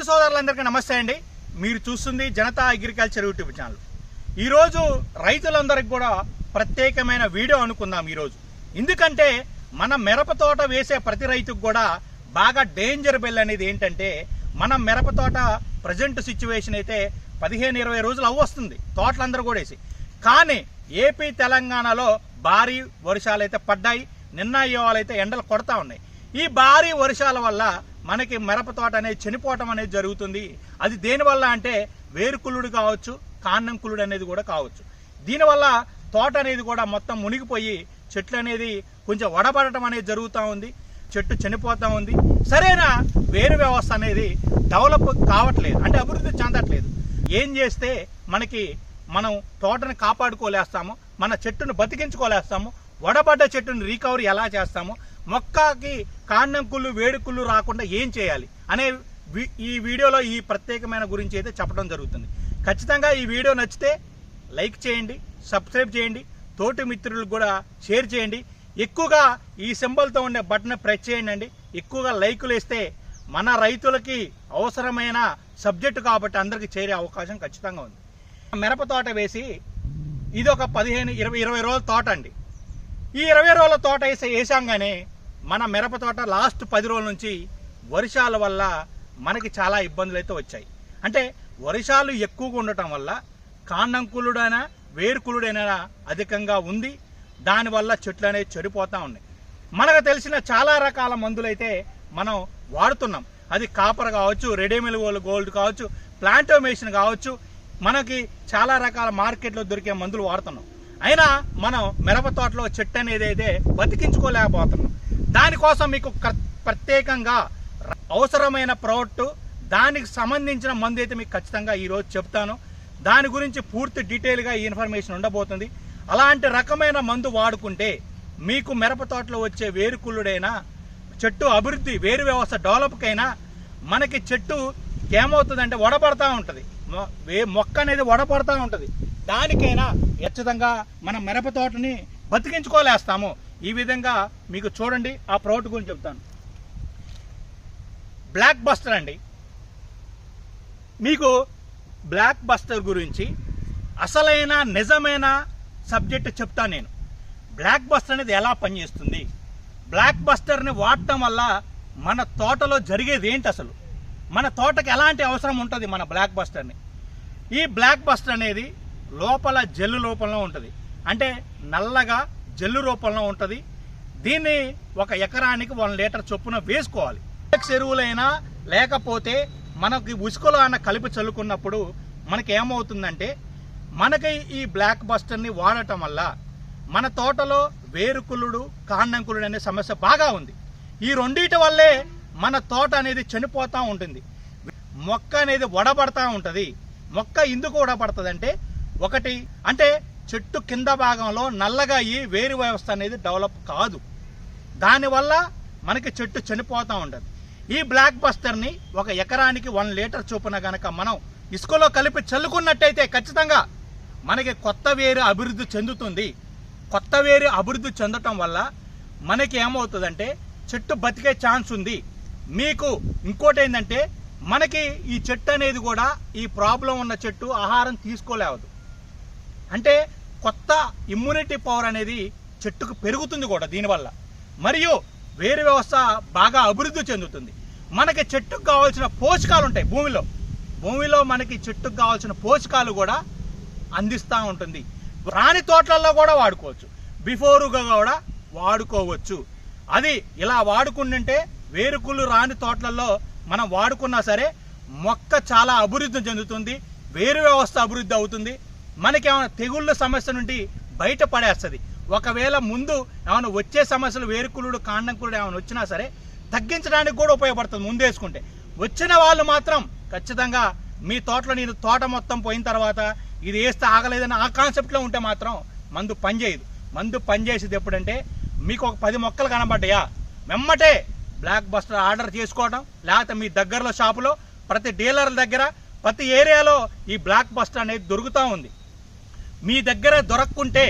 సోదరులందరికీ నమస్తే అండి. మీరు చూస్తుంది జనతా అగ్రికల్చర్ యూట్యూబ్ ఛానల్. ఈరోజు రైతులందరికీ కూడా ప్రత్యేకమైన వీడియో అనుకుందాం ఈరోజు. ఎందుకంటే మన మిరప తోట వేసే ప్రతి రైతుకు కూడా బాగా డేంజర్ బెల్ అనేది ఏంటంటే, మన మిరప తోట ప్రజెంట్ సిచ్యువేషన్ అయితే 15-20 రోజులు అవ్వొస్తుంది తోటలందరూ కూడా వేసి. కానీ ఏపీ తెలంగాణలో భారీ వర్షాలు అయితే పడ్డాయి. నిన్న ఇవాళైతే ఎండలు కొడతా ఉన్నాయి. ఈ భారీ వర్షాల వల్ల మనకి మిరప తోట అనేది చనిపోవటం అనేది జరుగుతుంది. అది దేనివల్ల అంటే వేరుకుళ్ళుడు కావచ్చు, కాండం కుళ్ళుడు అనేది కూడా కావచ్చు. దీనివల్ల తోట అనేది కూడా మొత్తం మునిగిపోయి చెట్లు అనేది కొంచెం వడబడటం అనేది జరుగుతూ ఉంది. చెట్టు చనిపోతూ ఉంది. సరైన వేరు వ్యవస్థ అనేది డెవలప్ కావట్లేదు, అంటే అభివృద్ధి చెందట్లేదు. ఏం చేస్తే మనం తోటను కాపాడుకోలేస్తాము, మన చెట్టును బతికించుకోలేస్తాము, వడబడ్డ చెట్టును రికవరీ ఎలా చేస్తాము, మొక్కకి కాండం కుళ్ళు వేడుకుళ్ళు రాకుండా ఏం చేయాలి అనే ఈ వీడియోలో ఈ ప్రత్యేకమైన గురించి అయితే చెప్పడం జరుగుతుంది. ఖచ్చితంగా ఈ వీడియో నచ్చితే లైక్ చేయండి, సబ్స్క్రైబ్ చేయండి, తోటి మిత్రులకు కూడా షేర్ చేయండి. ఎక్కువగా ఈ సింబల్తో ఉండే బటన్ ప్రెస్ చేయండి. ఎక్కువగా లైకులు వేస్తే మన రైతులకి అవసరమైన సబ్జెక్టు కాబట్టి అందరికీ చేరే అవకాశం ఖచ్చితంగా ఉంది. మిరప తోట వేసి ఇది ఒక 15-20 రోజుల తోట అండి. ఈ 20 రోజుల తోట వేసాగానే మన మిరప తోట లాస్ట్ 10 రోజుల నుంచి వర్షాల వల్ల మనకి చాలా ఇబ్బందులు అయితే వచ్చాయి. అంటే వర్షాలు ఎక్కువగా ఉండటం వల్ల కాండం కుళ్ళుడైనా వేరుకుళ్ళుడైనా అధికంగా ఉంది. దానివల్ల చెట్లు అనేవి చెడిపోతూ ఉన్నాయి. మనకు తెలిసిన చాలా రకాల మందులైతే మనం వాడుతున్నాం. అది కాపర్ కావచ్చు, రెడీమిల్ గోల్డ్ కావచ్చు, ప్లాంటోమేషన్ కావచ్చు, మనకి చాలా రకాల మార్కెట్లో దొరికే మందులు వాడుతున్నాం. అయినా మనం మిరప తోటలో చెట్టు అనేది అయితే బతికించుకోలేకపోతున్నాం. దానికోసం మీకు ప్రత్యేకంగా అవసరమైన ప్రోడక్ట్, దానికి సంబంధించిన మందు అయితే మీకు ఖచ్చితంగా ఈరోజు చెప్తాను. దాని గురించి పూర్తి డీటెయిల్గా ఈ ఇన్ఫర్మేషన్ ఉండబోతుంది. అలాంటి రకమైన మందు వాడుకుంటే మీకు మిరప తోటలో వచ్చే వేరుకుళ్ళుడైనా, చెట్టు అభివృద్ధి, వేరు వ్యవస్థ డెవలప్కైనా మనకి చెట్టు ఏమవుతుందంటే వడపడతా ఉంటుంది, మొక్క అనేది వడపడతా ఉంటుంది. దానికైనా ఖచ్చితంగా మన మిరప తోటని బతికించుకోలేస్తాము. ఈ విధంగా మీకు చూడండి, ఆ ప్రోడక్ట్ గురించి చెప్తాను. బ్లాక్ బస్టర్ అండి. మీకు బ్లాక్ బస్టర్ గురించి అసలైన నిజమైన సబ్జెక్ట్ చెప్తాను నేను. బ్లాక్ బస్టర్ అనేది ఎలా పనిచేస్తుంది, బ్లాక్ బస్టర్ని వాడటం వల్ల మన తోటలో జరిగేది ఏంటి, అసలు మన తోటకి ఎలాంటి అవసరం ఉంటుంది మన బ్లాక్ బస్టర్ని. ఈ బ్లాక్ బస్టర్ అనేది లోపల జెల్లు రూపంలో ఉంటుంది, అంటే నల్లగా జెల్లు రూపంలో ఉంటుంది. దీన్ని 1 ఎకరానికి 1 లీటర్ చొప్పున వేసుకోవాలి. ఎరువులైనా లేకపోతే మనకి ఉసుకలో అన్న కలిపి చల్లుకున్నప్పుడు మనకి ఏమవుతుందంటే, మనకి ఈ బ్లాక్ బస్టర్ని వాడటం వల్ల మన తోటలో వేరుకుళ్ళుడు, కాండం కుళ్ళుడు అనే సమస్య బాగా ఉంది. ఈ రెండింటి వల్లే మన తోట అనేది చనిపోతూ ఉంటుంది, మొక్క అనేది వడబడతా ఉంటుంది. మొక్క ఎందుకు వడబడుతుంది అంటే, ఒకటి అంటే చెట్టు కింద భాగంలో నల్లగా ఈ వేరు వ్యవస్థ అనేది డెవలప్ కాదు. దానివల్ల మనకి చెట్టు చనిపోతూ ఉంటుంది. ఈ బ్లాక్ బస్టర్ని 1 ఎకరానికి 1 లీటర్ చొప్పున గనక మనం ఇసుకలో కలిపి చల్లుకున్నట్టయితే ఖచ్చితంగా మనకి కొత్త వేరు అభివృద్ధి చెందుతుంది. కొత్త వేరు అభివృద్ధి చెందటం వల్ల మనకి ఏమవుతుందంటే చెట్టు బతికే ఛాన్స్ ఉంది. మీకు ఇంకోటి ఏంటంటే, మనకి ఈ చెట్టు అనేది కూడా ఈ ప్రాబ్లం ఉన్న చెట్టు ఆహారం తీసుకోలేవదు. అంటే కొత్త ఇమ్యూనిటీ పవర్ అనేది చెట్టుకు పెరుగుతుంది కూడా దీనివల్ల. మరియు వేరు వ్యవస్థ బాగా అభివృద్ధి చెందుతుంది. మనకి చెట్టుకు కావాల్సిన పోషకాలు ఉంటాయి భూమిలో మనకి చెట్టుకు కావాల్సిన పోషకాలు కూడా అందిస్తూ ఉంటుంది. రాని తోటలలో కూడా వాడుకోవచ్చు, బిఫోరుగా కూడా వాడుకోవచ్చు. అది ఇలా వాడుకుంటుంటే వేరుకుళ్ళు రాని తోటలలో మనం వాడుకున్నా సరే మొక్క చాలా అభివృద్ధి చెందుతుంది, వేరు వ్యవస్థ అభివృద్ధి అవుతుంది. మనకి ఏమైనా తెగుళ్ళ సమస్య నుండి బయటపడేస్తుంది. ఒకవేళ ముందు ఏమైనా వచ్చే సమస్యలు వేరుకుళ్ళుడు, కాండం కుళ్ళుడు ఏమైనా వచ్చినా సరే తగ్గించడానికి కూడా ఉపయోగపడుతుంది ముందేసుకుంటే. వచ్చిన వాళ్ళు మాత్రం ఖచ్చితంగా మీ తోటలో నేను తోట మొత్తం పోయిన తర్వాత ఇది వేస్తే ఆగలేదని ఆ కాన్సెప్ట్లో ఉంటే మాత్రం మందు పనిచేయదు. మందు పనిచేసేది ఎప్పుడంటే, మీకు ఒక 10 మొక్కలు కనబడ్డాయా, వెమ్మటే బ్లాక్ బస్టర్ ఆర్డర్ చేసుకోవడం, లేకపోతే మీ దగ్గరలో షాపులో ప్రతి డీలర్ల దగ్గర ప్రతి ఏరియాలో ఈ బ్లాక్ బస్టర్ అనేది దొరుకుతూ ఉంది. మీ దగ్గర దొరక్కుంటే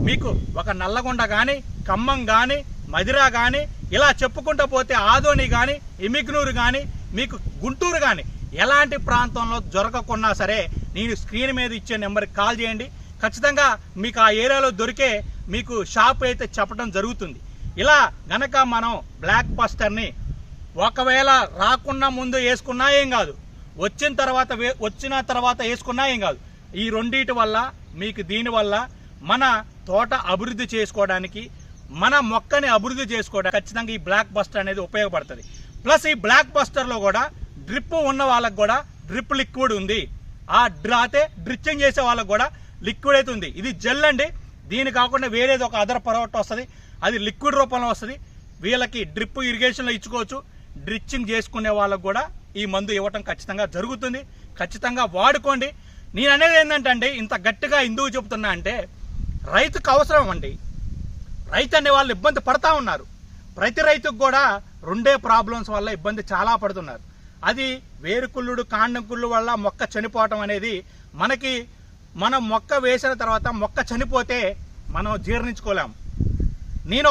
మీకు ఒక నల్లగొండ కానీ, ఖమ్మం కానీ, మదిరా కానీ, ఇలా చెప్పుకుంటూ పోతే ఆదోని కానీ, ఎమిగ్నూరు కానీ, మీకు గుంటూరు కానీ, ఎలాంటి ప్రాంతంలో దొరకకున్నా సరే నేను స్క్రీన్ మీద ఇచ్చే నెంబర్కి కాల్ చేయండి. ఖచ్చితంగా మీకు ఆ ఏరియాలో దొరికే మీకు షాప్ అయితే చెప్పడం జరుగుతుంది. ఇలా గనక మనం బ్లాక్ బస్టర్ని ఒకవేళ రాకుండా ముందు వేసుకున్నా ఏం కాదు, వచ్చిన తర్వాత వేసుకున్నా ఏం కాదు. ఈ రెండింటి వల్ల మీకు దీనివల్ల మన తోట అభివృద్ధి చేసుకోవడానికి, మన మొక్కని అభివృద్ధి చేసుకోవడానికి ఖచ్చితంగా ఈ బ్లాక్ బస్టర్ అనేది ఉపయోగపడుతుంది. ప్లస్ ఈ బ్లాక్ బస్టర్లో కూడా డ్రిప్ ఉన్న వాళ్ళకు కూడా డ్రిప్ లిక్విడ్ ఉంది. డ్రిచ్చింగ్ చేసే వాళ్ళకు కూడా లిక్విడ్ అయితే ఉంది. ఇది జెల్ అండి. దీని కాకుండా వేరేది ఒక అదర్ ప్రోడక్ట్ వస్తుంది, అది లిక్విడ్ రూపంలో వస్తుంది. వీళ్ళకి డ్రిప్ ఇరిగేషన్లో ఇచ్చుకోవచ్చు. డ్రిచ్చింగ్ చేసుకునే వాళ్ళకు కూడా ఈ మందు ఇవ్వటం ఖచ్చితంగా జరుగుతుంది. ఖచ్చితంగా వాడుకోండి. నేను అనేది ఏంటంటే అండి, ఇంత గట్టిగా ఎందుకు చెబుతున్నా అంటే రైతుకు అవసరం అండి. రైతు అనే వాళ్ళు ఇబ్బంది పడతా ఉన్నారు. ప్రతి రైతుకు కూడా రెండే ప్రాబ్లమ్స్ వల్ల ఇబ్బంది చాలా పడుతున్నారు. అది వేరుకుళ్ళుడు, కాండం కుళ్ళు వల్ల మొక్క చనిపోవటం అనేది మనకి, మనం మొక్క వేసిన తర్వాత మొక్క చనిపోతే మనం జీర్ణించుకోలేము. నేను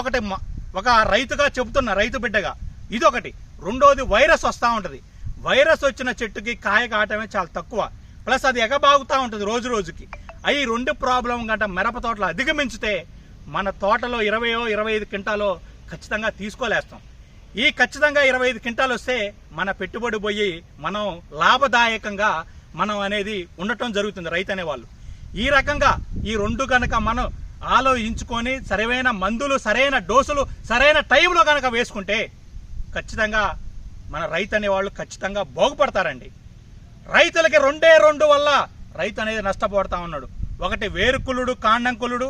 ఒక రైతుగా చెబుతున్నా, రైతు బిడ్డగా ఇదొకటి. రెండోది వైరస్ వస్తూ ఉంటుంది. వైరస్ వచ్చిన చెట్టుకి కాయ కావటమే చాలా తక్కువ, ప్లస్ అది ఎగబాగుతూ ఉంటుంది రోజు రోజుకి. అవి రెండు ప్రాబ్లం గంట మిరప తోటలో అధిగమించితే మన తోటలో 20-25 క్వింటాలో ఖచ్చితంగా తీసుకోలేస్తాం. ఈ ఖచ్చితంగా 25 క్వింటాలు వస్తే మన పెట్టుబడి పోయి మనం లాభదాయకంగా మనం అనేది ఉండటం జరుగుతుంది రైతు అనేవాళ్ళు. ఈ రకంగా ఈ రెండు కనుక మనం ఆలోచించుకొని సరైన మందులు, సరైన డోసులు, సరైన టైంలో కనుక వేసుకుంటే ఖచ్చితంగా మన రైతు అనేవాళ్ళు ఖచ్చితంగా బాగుపడతారండి. రైతులకి రెండు వల్ల రైతు అనేది నష్టపోతా ఉన్నాడు. ఒకటి వేరుకుళ్ళుడు, కాండం కుళ్ళుడు.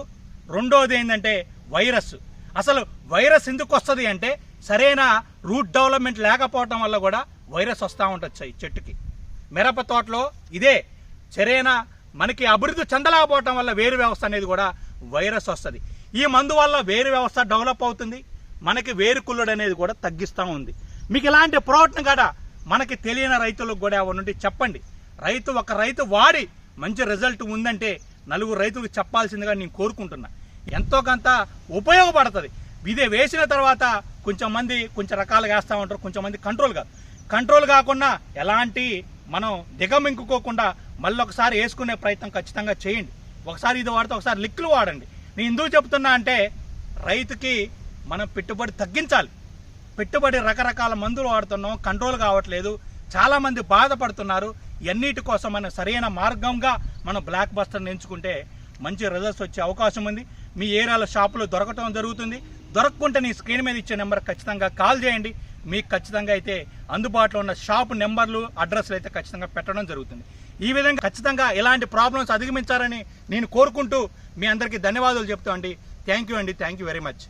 రెండోది ఏంటంటే వైరస్. అసలు వైరస్ ఎందుకు వస్తుంది అంటే సరైన రూట్ డెవలప్మెంట్ లేకపోవటం వల్ల కూడా వైరస్ వస్తూ ఉంటుంది ఈ చెట్టుకి. మిరప తోటలో ఇదే సరైన మనకి అభివృద్ధి చెందలేకపోవటం వల్ల వేరు వ్యవస్థ అనేది కూడా వైరస్ వస్తుంది. ఈ మందు వల్ల వేరు వ్యవస్థ డెవలప్ అవుతుంది, మనకి వేరుకుళ్ళుడు అనేది కూడా తగ్గిస్తూ ఉంది. మీకు ఇలాంటి ప్రోడక్ట్ని కూడా మనకి తెలియని రైతులకు కూడా ఎవరి చెప్పండి. ఒక రైతు వాడి మంచి రిజల్ట్ ఉందంటే నలుగురు రైతులకు చెప్పాల్సిందిగా నేను కోరుకుంటున్నా. ఎంతో కొంత ఉపయోగపడుతుంది. ఇదే వేసిన తర్వాత కొంచెం రకాలుగా వేస్తూ ఉంటారు, కొంచెం మంది కంట్రోల్ కాకుండా ఎలాంటి మనం దిగమింగుకోకుండా మళ్ళీ ఒకసారి వేసుకునే ప్రయత్నం ఖచ్చితంగా చేయండి. ఒకసారి ఇది వాడితే ఒకసారి లిక్లు వాడండి. నేను ఎందుకు చెప్తున్నా అంటే రైతుకి మనం పెట్టుబడి తగ్గించాలి. పెట్టుబడి రకరకాల మందులు వాడుతున్నాం, కంట్రోల్ కావట్లేదు, చాలా మంది బాధపడుతున్నారు. ఎన్నిటి కోసం మనం సరైన మార్గంగా మనం బ్లాక్ బస్టర్ని ఎంచుకుంటే మంచి రిజల్ట్స్ వచ్చే అవకాశం ఉంది. మీ ఏరియాలో షాపులో దొరకటం జరుగుతుంది. దొరకకుంటే నీ స్క్రీన్ మీద ఇచ్చే నెంబర్ ఖచ్చితంగా కాల్ చేయండి. మీకు ఖచ్చితంగా అయితే అందుబాటులో ఉన్న షాప్ నెంబర్లు, అడ్రస్లు అయితే ఖచ్చితంగా పెట్టడం జరుగుతుంది. ఈ విధంగా ఖచ్చితంగా ఇలాంటి ప్రాబ్లమ్స్ అధిగమించారని నేను కోరుకుంటూ మీ అందరికీ ధన్యవాదాలు చెప్తా అండి. Thank you very much.